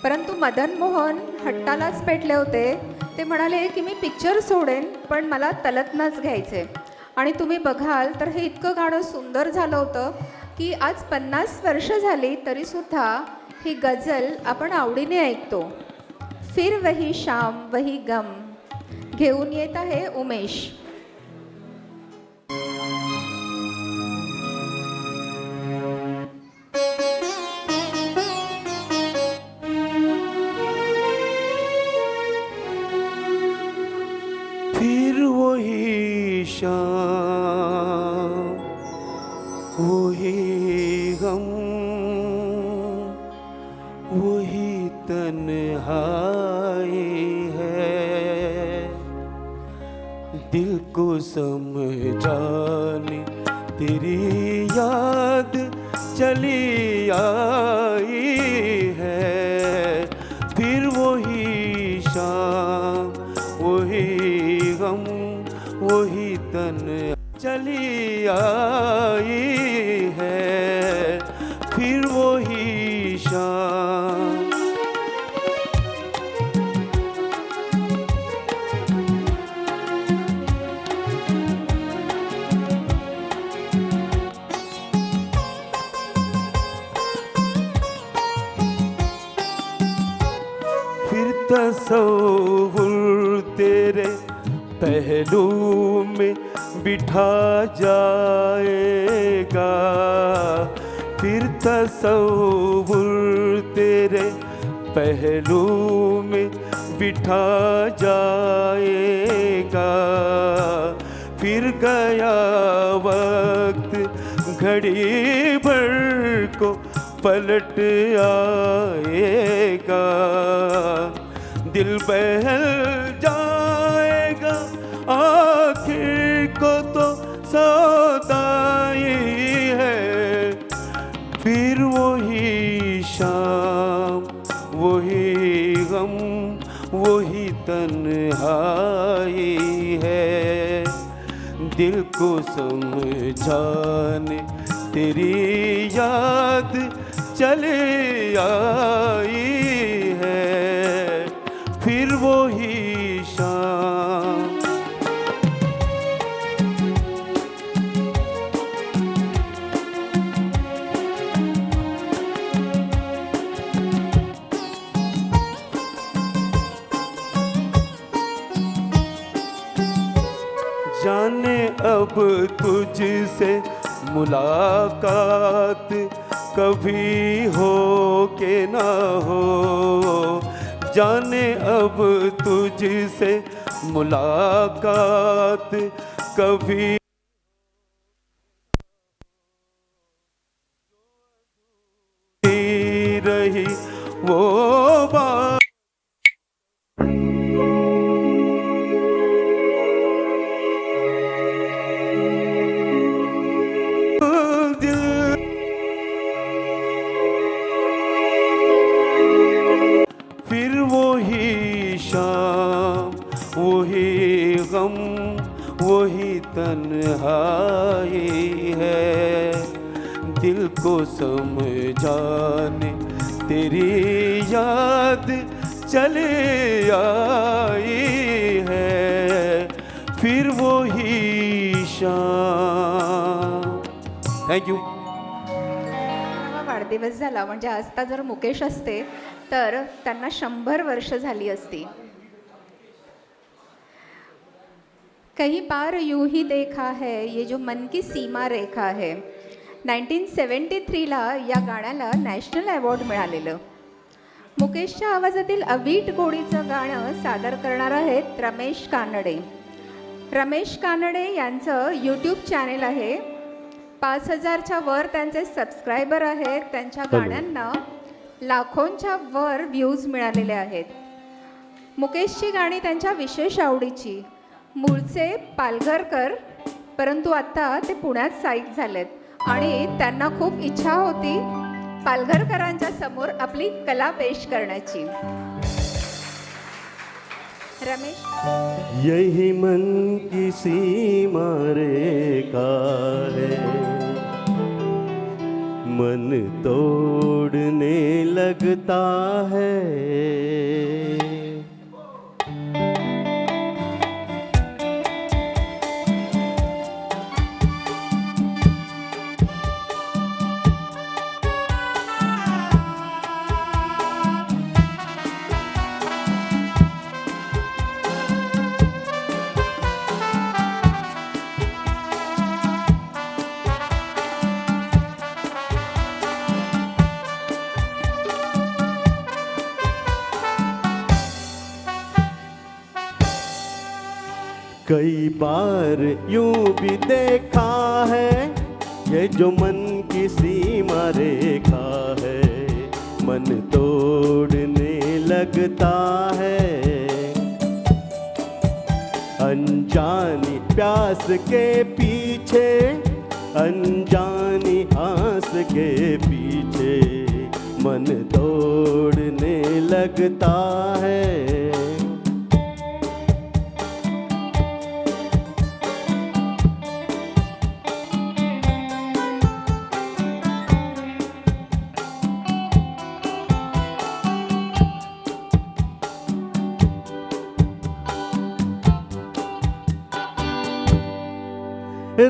परंतु मदन मोहन हट्टालाच पेटले होते. ते म्हणाले की मी पिक्चर सोडेन पण मला तलतनाच घ्यायचे. आणि तुम्ही बघाल तर हे इतकं गाणं सुंदर झालं होतं की आज 50 वर्ष झाली तरीसुद्धा ही गझल आपण आवडीने ऐकतो. फिर वही शाम वही गम घेऊन येत आहे उमेश. फिर वही शाम वही गम वही तन्हाई है, दिल को समझाने तेरी याद चली आई है. फिर वही शाम वही गम वही तन चली आई है. फिर वही शाम फिर तसव्वुर तेरे पहलू में बिठा जाएगा. फिर तसव्वुर तेरे पहलू में बिठा जाएगा. फिर गया वक्त घड़ी भर को पलट आएगा. दिल बहल जाएगा आखिर को तो सौदाई है. फिर वही शाम वही गम वही तन्हाई है, दिल को समझाने तेरी याद चले आई है. फिर वही शाम जाने अब तुझसे मुलाकात कभी हो के ना हो. जाने अब तुझसे मुलाकात कभी रही वो बात. फिर वही शाम वही गम वही तन्हाई है, दिल को समझाने तेरी याद चले आई है. फिर वही शाम. Thank you. वाढदिवस झाला म्हणजे आजता जर मुकेश असते तर त्यांना 100 वर्ष झाली असती. कहीं पार यूं ही देखा है ये जो मन की सीमा रेखा है. 1973ला या गाण्याला नॅशनल अवॉर्ड मिळालेलं. मुकेशच्या आवाजातील अवीट गोडीचं गाणं सादर करणार आहेत रमेश कानडे. रमेश कानडे यांचं यूट्यूब चॅनेल आहे. 5000च्या वर त्यांचे सबस्क्रायबर आहेत. त्यांच्या गाण्यांना लाखोंच्या वर व्ह्यूज मिळालेले आहेत. मुकेशची गाणी त्यांच्या विशेष आवडीची. मूळचे पालघरकर परंतु आता ते पुण्यात स्थायिक झालेत आणि त्यांना खूप इच्छा होती पालघरकरांच्या समोर आपली कला पेश करण्याची. रमेश. यही मन की सीमा रेखा है, मन तोड़ने लगता है। कई बार यूं भी देखा है, ये जो मन की सीमा रेखा है, मन तोड़ने लगता है। अनजानी प्यास के पीछे, अनजानी आस के पीछे, मन तोड़ने लगता है।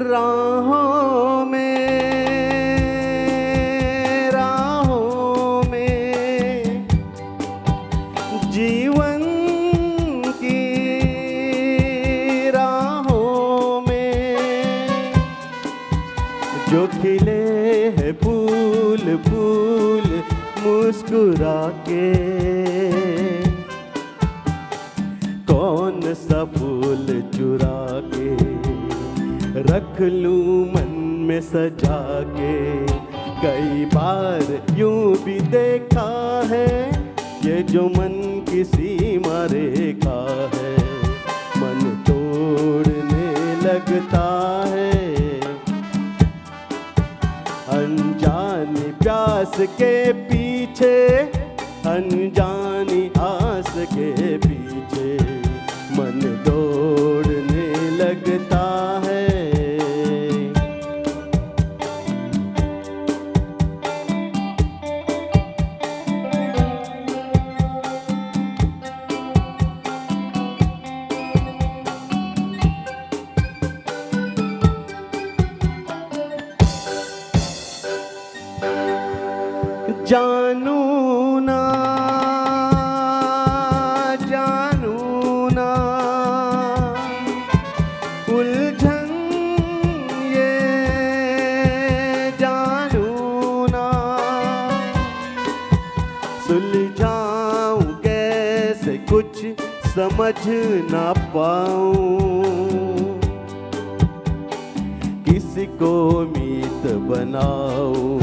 राहों में जीवन की राहों में जो खिले हैं फूल फूल मुस्कुरा के, कौन सा फूल चुरा के रख लूं मन में सजा के। कई बार यूं भी देखा है, ये जो मन की सीमा रेखा है, मन तोड़ने लगता है। अनजानी प्यास के पीछे, अनजानी आस के पीछे, मन दौड़ने लगता है। जानू ना उलझन ये जानू ना, सुलझाऊं कैसे कुछ समझ ना पाऊं, किसको मीत बनाऊं,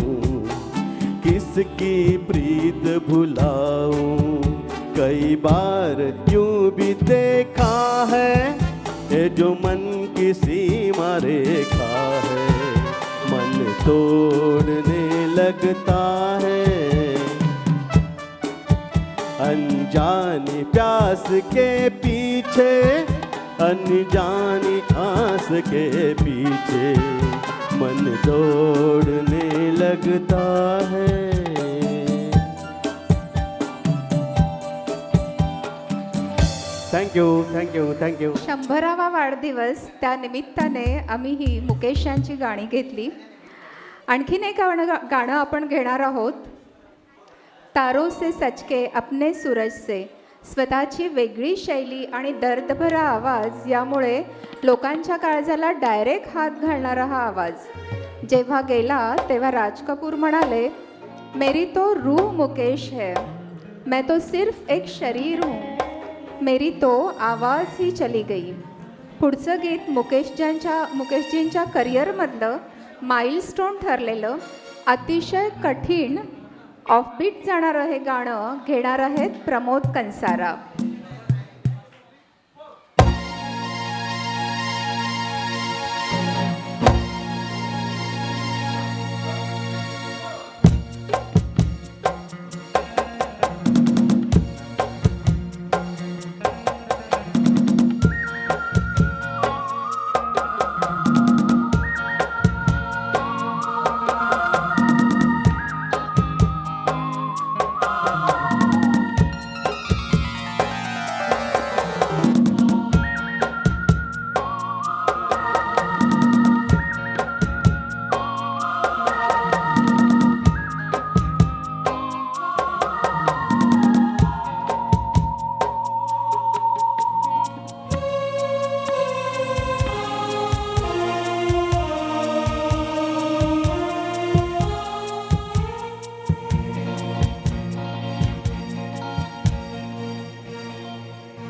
किसकी प्रीत भुलाऊं। कई बार यूं भी देखा है, ये जो मन की सीमा रेखा है, मन तोड़ने लगता है। अनजानी प्यास के पीछे, अनजानी आस के पीछे, मन दौड़ने लगता है। Thank you thank you thank you. 100वा वाढदिवस त्या निमित्ताने आम्ही ही मुकेश यांची गाणी घेतली. आणखीन एक गाणं आपण घेणार आहोत. तारों से सचके अपने सूरज से. स्वतःची वेगळी शैली आणि दर्दभरा आवाज यामुळे लोकांच्या काळजाला डायरेक्ट हात घालणारा हा आवाज. जेव्हा गेला तेव्हा राज कपूर म्हणाले, मेरी तो रूह मुकेश है, मैं तो सिर्फ एक शरीर हूँ, मेरी तो आवाज़ ही चली गई. पुढचं गीत मुकेशजींच्या करिअरमधलं माइलस्टोन ठरलेलं अतिशय कठीण ऑफबीट जाणारं हे गाणं घेणार आहेत प्रमोद कंसारा.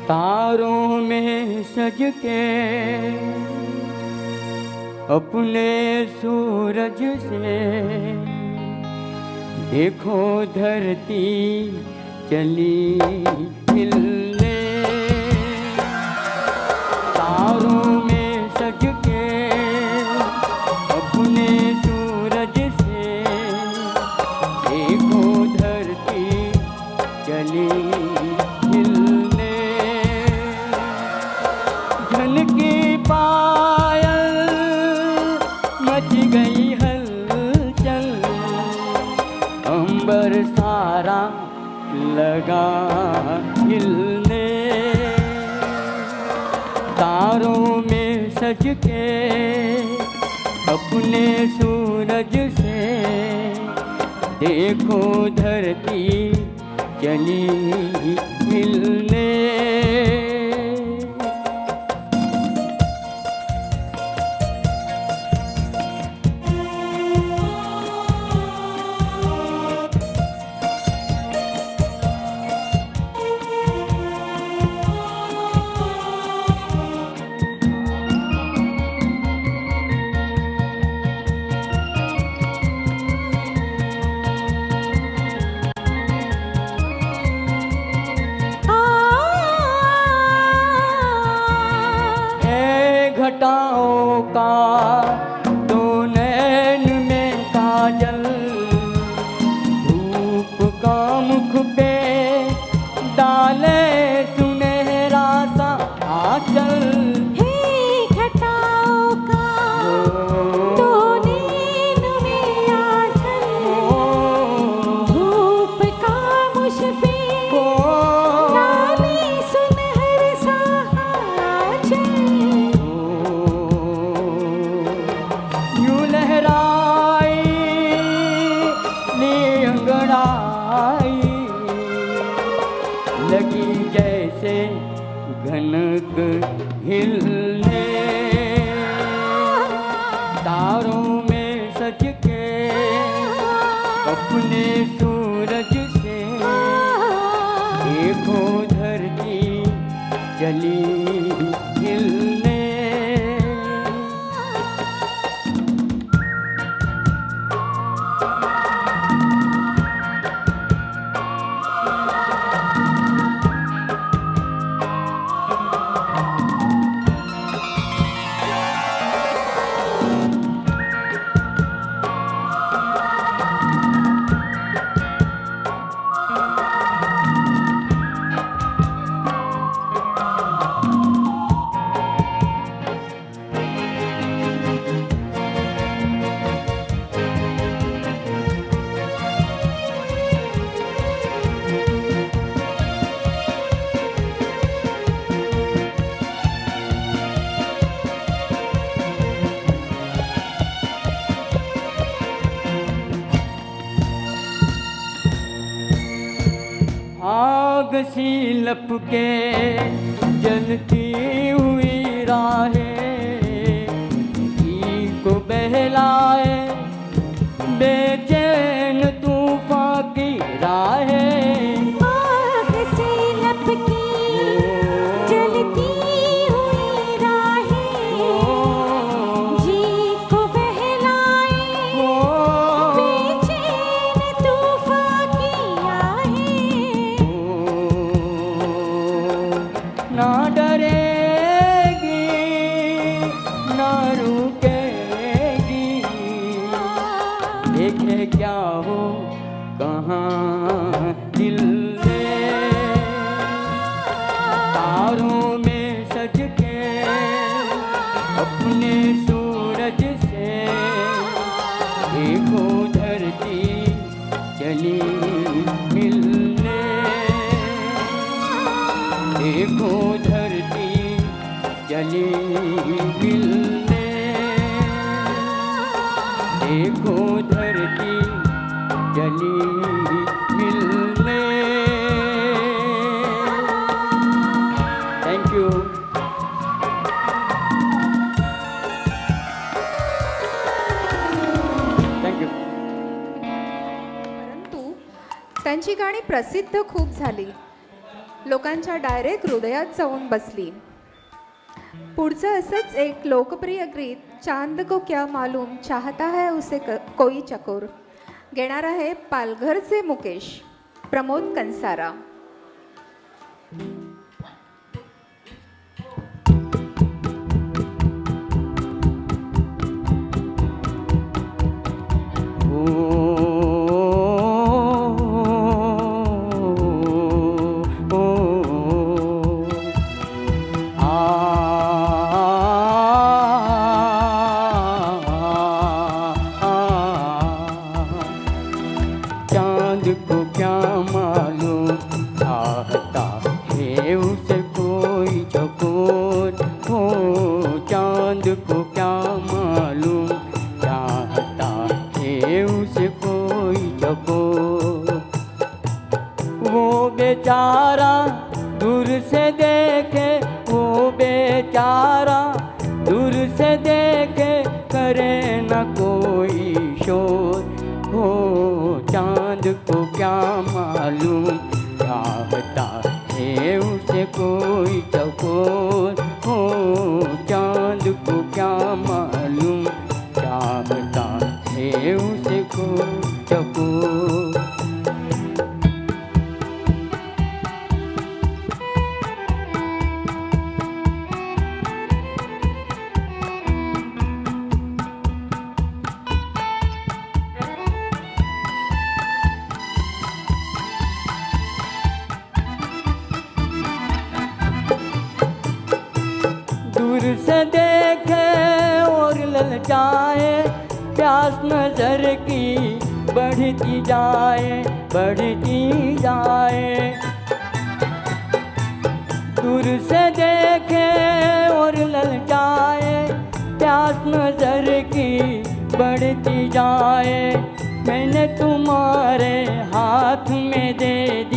तारों में सज के अपने सूरज से देखो धरती चली हिलने। तारों में सज के अपने सूरज से देखो धरती चली हिलने। झनकी पायल मच गई हलचल, अंबर सारा लगा हिलने। तारों में सज के अपने सूरज से देखो धरती चली हिलने। घटाओं का दो नैन में काजल, धूप का मुख पे डाले सुनहरा सा आंचल। घटाओं का दो नैन में आंचल, धूप का मुझ पे डाले सुनहरा सा आंचल। लगी जैसे घनक हिलने। तारों में सज के अपने सूरज से देखो धरती चली हिलने। आग सी लपके जलती हुई राहें, घी को बहलाए बेचैन तूफान की राहें। आग से लपकी जलती हुई राहें, जी को बहलाए बेचैन तूफान की आहें। ना डरेगी ना रुकेगी, देखे क्या हो कहाँ दिल ने। तारों में सज के अपने सूरज से देखो धरती चली मिलने। देखो धरती चली मिलने। देखो धरती चली मिलने। Thank you. Thank you. परंतु त्यांची गाणी प्रसिद्ध खूप झाली. लोकांच्या डायरेक्ट हृदयात जाऊन बसली. पुढचं असंच एक लोकप्रिय गीत चांद को क्या मालूम चाहता है उसे कोई चकोर घेणार आहे पालघरचे मुकेश प्रमोद कंसारा. चांद को क्या मालूम चाहता है उसे कोई चकोर हो. चांद को क्या मालूम चाहता है उसे कोई चकोर. वो बेचारा दूर से देखे, वो बेचारा दूर से देखे, करे न कोई शोर हो. चांद को क्या मालूम चाहता है उसे कोई चकोर हो. चांद को क्या मालूम चाहता है उसे कोई चकोर. दूर से देखे और ललचाए, प्यास नजर की बढ़ती जाए, बढ़ती जाए. दूर से देखे और ललचाए, प्यास नजर की बढ़ती जाए. मैंने तुम्हारे हाथ में दे दी